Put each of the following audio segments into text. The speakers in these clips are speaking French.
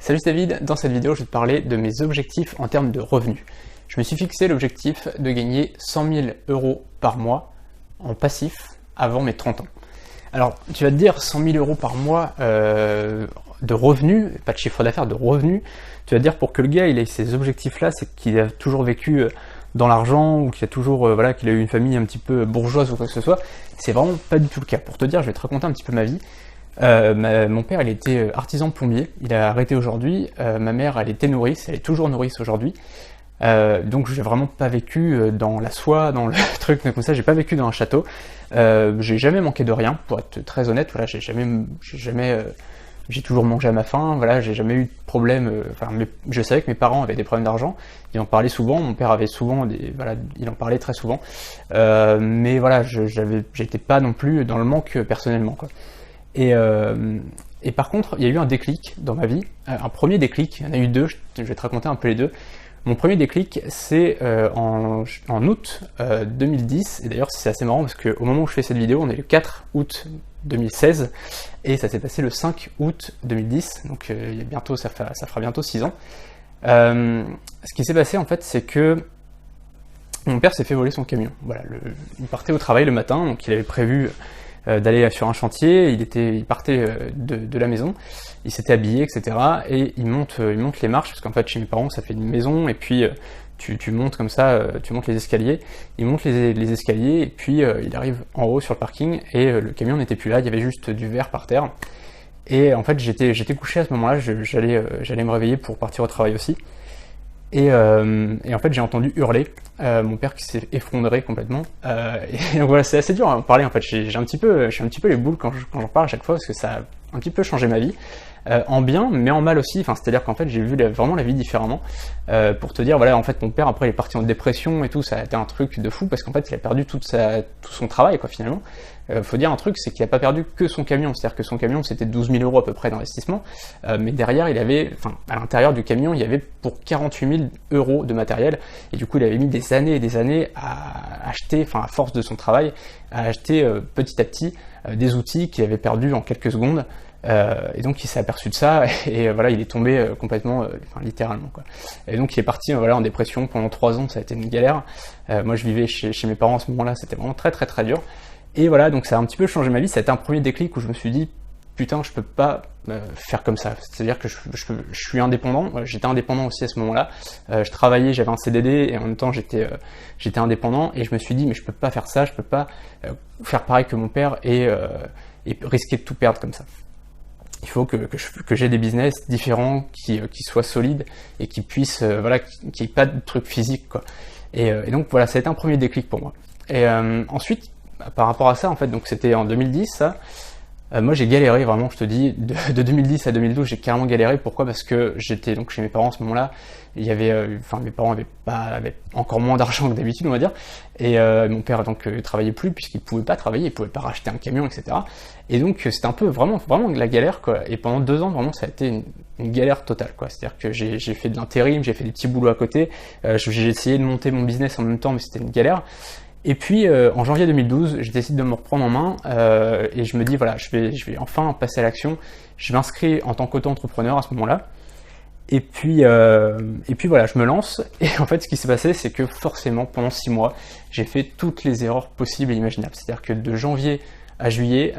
Salut, c'est David, dans cette vidéo je vais te parler de mes objectifs en termes de revenus. Je me suis fixé l'objectif de gagner 100 000 euros par mois en passif avant mes 30 ans. Alors tu vas te dire 100 000 euros par mois de revenus, pas de chiffre d'affaires, de revenus. Tu vas te dire pour que le gars il ait ces objectifs là, c'est qu'il a toujours vécu dans l'argent ou qu'il a toujours qu'il a eu une famille un petit peu bourgeoise ou quoi que ce soit. C'est vraiment pas du tout le cas. Pour te dire, je vais te raconter un petit peu ma vie. Mon père il était artisan plombier, il a arrêté aujourd'hui, ma mère elle était nourrice, elle est toujours nourrice aujourd'hui, donc j'ai vraiment pas vécu dans la soie, dans le truc comme ça, j'ai pas vécu dans un château, j'ai jamais manqué de rien, pour être très honnête, voilà, j'ai toujours mangé à ma faim, voilà, j'ai jamais eu de problème, je savais que mes parents avaient des problèmes d'argent, ils en parlaient souvent, mon père avait souvent il en parlait très souvent, mais voilà, j'étais pas non plus dans le manque personnellement, quoi. Et par contre, il y a eu un déclic dans ma vie, un premier déclic, il y en a eu deux, je vais te raconter un peu les deux. Mon premier déclic, c'est en août 2010, et d'ailleurs c'est assez marrant parce qu'au moment où je fais cette vidéo, on est le 4 août 2016, et ça s'est passé le 5 août 2010, donc ça fera bientôt 6 ans. Ce qui s'est passé en fait, c'est que mon père s'est fait voler son camion. Voilà, il partait au travail le matin, donc il avait prévu d'aller sur un chantier, il partait de la maison, il s'était habillé, etc. Et il monte les marches, parce qu'en fait chez mes parents ça fait une maison, et puis tu montes comme ça, tu montes les escaliers, il monte les escaliers, et puis il arrive en haut sur le parking, et le camion n'était plus là, il y avait juste du verre par terre. Et en fait j'étais couché à ce moment-là, j'allais me réveiller pour partir au travail aussi. Et en fait j'ai entendu hurler, mon père qui s'est effondré complètement, et donc voilà, c'est assez dur à en parler en fait, je suis un petit peu les boules quand j'en parle à chaque fois, parce que ça a un petit peu changé ma vie, en bien mais en mal aussi, c'est à dire qu'en fait j'ai vu vraiment la vie différemment, pour te dire, voilà, en fait mon père après il est parti en dépression et tout, ça a été un truc de fou, parce qu'en fait il a perdu tout son travail quoi finalement. Faut dire un truc, c'est qu'il n'a pas perdu que son camion, c'est-à-dire que son camion c'était 12 000 euros à peu près d'investissement, mais derrière il avait, à l'intérieur du camion il y avait pour 48 000 euros de matériel, et du coup il avait mis des années et des années à acheter, à force de son travail, à acheter petit à petit des outils qu'il avait perdus en quelques secondes, et donc il s'est aperçu de ça, et voilà, il est tombé complètement, littéralement quoi. Et donc il est parti en dépression pendant 3 ans, ça a été une galère. Moi je vivais chez mes parents à ce moment-là, c'était vraiment très très très dur. Et voilà, donc ça a un petit peu changé ma vie, ça a été un premier déclic où je me suis dit, putain, je peux pas faire comme ça, c'est-à-dire que je suis indépendant, j'étais indépendant aussi à ce moment-là, je travaillais, j'avais un CDD, et en même temps j'étais indépendant, et je me suis dit, mais je peux pas faire ça, je peux pas faire pareil que mon père et risquer de tout perdre comme ça. Il faut que j'ai des business différents, qui soient solides, et qui puissent, qui n'aient pas de trucs physiques, quoi. Et donc voilà, ça a été un premier déclic pour moi. Et ensuite, par rapport à ça, en fait, donc c'était en 2010, ça. Moi j'ai galéré vraiment, je te dis, de 2010 à 2012 j'ai carrément galéré. Pourquoi? Parce que j'étais donc chez mes parents à ce moment-là, il y avait, mes parents avaient encore moins d'argent que d'habitude on va dire, et mon père donc travaillait plus puisqu'il pouvait pas travailler, il pouvait pas racheter un camion, etc. Et donc c'était un peu vraiment de la galère quoi, et pendant 2 ans vraiment ça a été une galère totale quoi, c'est-à-dire que j'ai fait de l'intérim, j'ai fait des petits boulots à côté, j'ai essayé de monter mon business en même temps mais c'était une galère. Et puis en janvier 2012, je décide de me reprendre en main et je me dis voilà, je vais enfin passer à l'action. Je m'inscris en tant qu'auto-entrepreneur à ce moment-là. Et puis voilà, je me lance. Et en fait, ce qui s'est passé, c'est que forcément, pendant 6 mois, j'ai fait toutes les erreurs possibles et imaginables. C'est-à-dire que de janvier à juillet,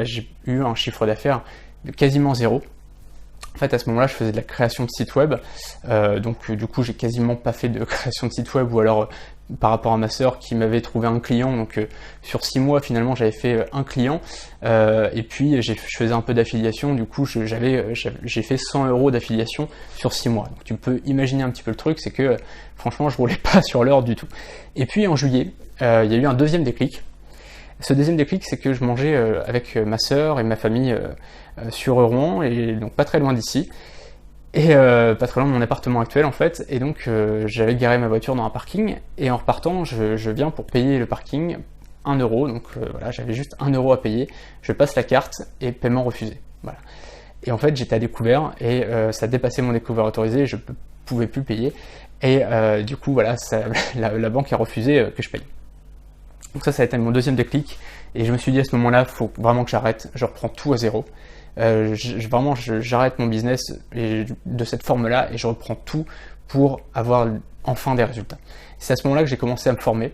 j'ai eu un chiffre d'affaires de quasiment 0. En fait, à ce moment-là, je faisais de la création de sites web, donc du coup, j'ai quasiment pas fait de création de site web, ou alors par rapport à ma sœur qui m'avait trouvé un client, donc sur 6 mois, finalement, j'avais fait un client, et puis je faisais un peu d'affiliation, du coup, j'ai fait 100 euros d'affiliation sur 6 mois. Donc tu peux imaginer un petit peu le truc, c'est que franchement, je roulais pas sur l'heure du tout. Et puis en juillet, il y a eu un deuxième déclic. Ce deuxième déclic, c'est que je mangeais avec ma sœur et ma famille sur Rouen, et donc pas très loin d'ici, et pas très loin de mon appartement actuel en fait, et donc j'avais garé ma voiture dans un parking, et en repartant, je viens pour payer le parking 1 euro, donc voilà, j'avais juste 1 euro à payer, je passe la carte, et paiement refusé, voilà. Et en fait, j'étais à découvert, et ça dépassait mon découvert autorisé, je pouvais plus payer, et du coup, voilà, la banque a refusé que je paye. Donc ça a été mon deuxième déclic, et je me suis dit à ce moment-là, il faut vraiment que j'arrête, je reprends tout à zéro. vraiment j'arrête mon business de cette forme-là et je reprends tout pour avoir enfin des résultats. C'est à ce moment-là que j'ai commencé à me former.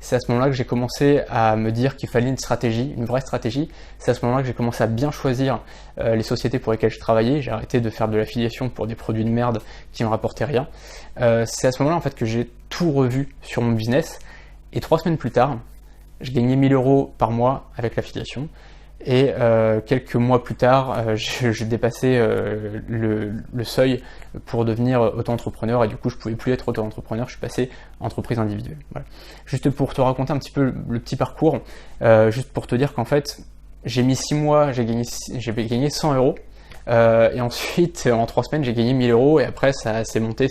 C'est à ce moment-là que j'ai commencé à me dire qu'il fallait une stratégie, une vraie stratégie. C'est à ce moment-là que j'ai commencé à bien choisir les sociétés pour lesquelles je travaillais. J'ai arrêté de faire de l'affiliation pour des produits de merde qui me rapportaient rien. C'est à ce moment-là en fait que j'ai tout revu sur mon business. Et 3 semaines plus tard, je gagnais 1000 € par mois avec l'affiliation. Et quelques mois plus tard, je dépassais le seuil pour devenir auto-entrepreneur et du coup je pouvais plus être auto-entrepreneur, je suis passé entreprise individuelle. Voilà. Juste pour te raconter un petit peu le petit parcours, juste pour te dire qu'en fait j'ai mis 6 mois, j'ai gagné 100 €. Et ensuite en 3 semaines j'ai gagné 1000 € et après ça s'est monté.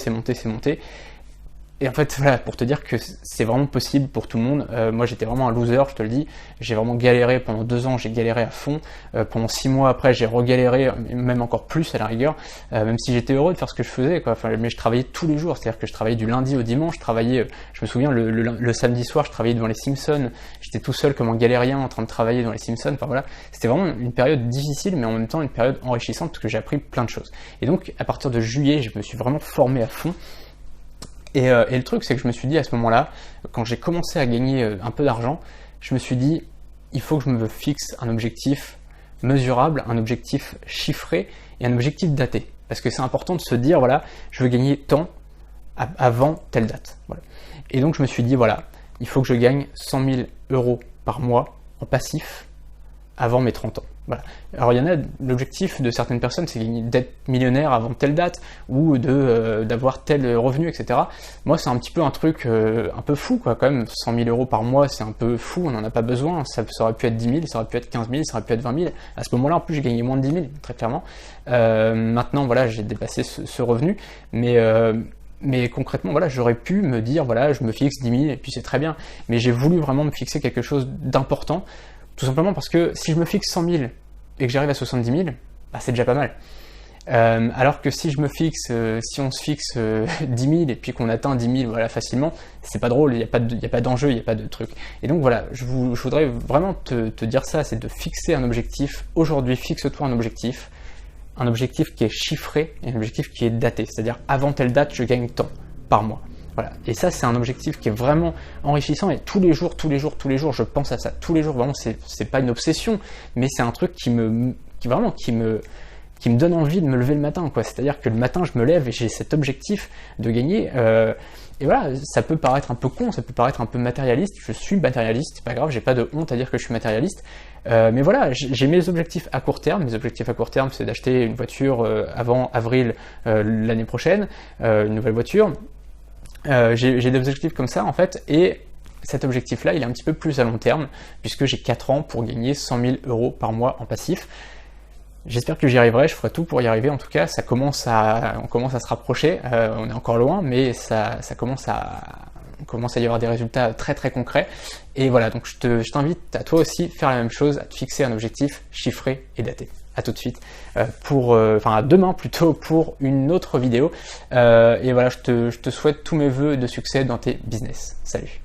Et en fait, voilà, pour te dire que c'est vraiment possible pour tout le monde. Moi, j'étais vraiment un loser, je te le dis. J'ai vraiment galéré pendant 2 ans, j'ai galéré à fond. Pendant 6 mois après, j'ai regaléré, même encore plus à la rigueur. Même si j'étais heureux de faire ce que je faisais, quoi. Enfin, mais je travaillais tous les jours, c'est-à-dire que je travaillais du lundi au dimanche. Je me souviens, le samedi soir, je travaillais devant les Simpsons. J'étais tout seul comme un galérien en train de travailler dans les Simpsons. Enfin voilà, c'était vraiment une période difficile, mais en même temps une période enrichissante parce que j'ai appris plein de choses. Et donc, à partir de juillet, je me suis vraiment formé à fond. Et le truc, c'est que je me suis dit à ce moment-là, quand j'ai commencé à gagner un peu d'argent, je me suis dit, il faut que je me fixe un objectif mesurable, un objectif chiffré et un objectif daté. Parce que c'est important de se dire, voilà, je veux gagner tant avant telle date. Voilà. Et donc je me suis dit, voilà, il faut que je gagne 100 000 € par mois en passif avant mes 30 ans. Voilà. Alors il y en a, l'objectif de certaines personnes, c'est d'être millionnaire avant telle date ou d'avoir tel revenu, etc. Moi, c'est un petit peu un truc un peu fou, quoi, quand même. 100 000 € par mois, c'est un peu fou, on n'en a pas besoin. Ça aurait pu être 10 000, ça aurait pu être 15 000, ça aurait pu être 20 000. À ce moment-là, en plus, j'ai gagné moins de 10 000, très clairement. Maintenant, voilà, j'ai dépassé ce revenu, mais concrètement, voilà, j'aurais pu me dire, voilà, je me fixe 10 000 et puis c'est très bien. Mais j'ai voulu vraiment me fixer quelque chose d'important. Tout simplement parce que si je me fixe 100 000 et que j'arrive à 70 000, bah c'est déjà pas mal. Alors que si je me fixe, si on se fixe 10 000 et puis qu'on atteint 10 000 voilà, facilement, c'est pas drôle, il n'y a pas d'enjeu, il n'y a pas de truc. Et donc voilà, je voudrais vraiment te dire ça, c'est de fixer un objectif. Aujourd'hui, fixe-toi un objectif qui est chiffré et un objectif qui est daté. C'est-à-dire, avant telle date, je gagne tant par mois. Voilà. Et ça, c'est un objectif qui est vraiment enrichissant et tous les jours, je pense à ça. Tous les jours, vraiment, c'est pas une obsession, mais c'est un truc qui me donne envie de me lever le matin, quoi. C'est-à-dire que le matin, je me lève et j'ai cet objectif de gagner. Et voilà, ça peut paraître un peu con, ça peut paraître un peu matérialiste. Je suis matérialiste, c'est pas grave, j'ai pas de honte à dire que je suis matérialiste. Mais voilà, j'ai mes objectifs à court terme. Mes objectifs à court terme, c'est d'acheter une voiture avant avril l'année prochaine, une nouvelle voiture. J'ai des objectifs comme ça en fait, et cet objectif-là, il est un petit peu plus à long terme, puisque j'ai 4 ans pour gagner 100 000 € par mois en passif. J'espère que j'y arriverai, je ferai tout pour y arriver. En tout cas, on commence à se rapprocher, on est encore loin, mais on commence à y avoir des résultats très très concrets. Et voilà, donc je t'invite à toi aussi faire la même chose, à te fixer un objectif chiffré et daté. À tout de suite, à demain plutôt, pour une autre vidéo. Et voilà, je te souhaite tous mes vœux de succès dans tes business. Salut!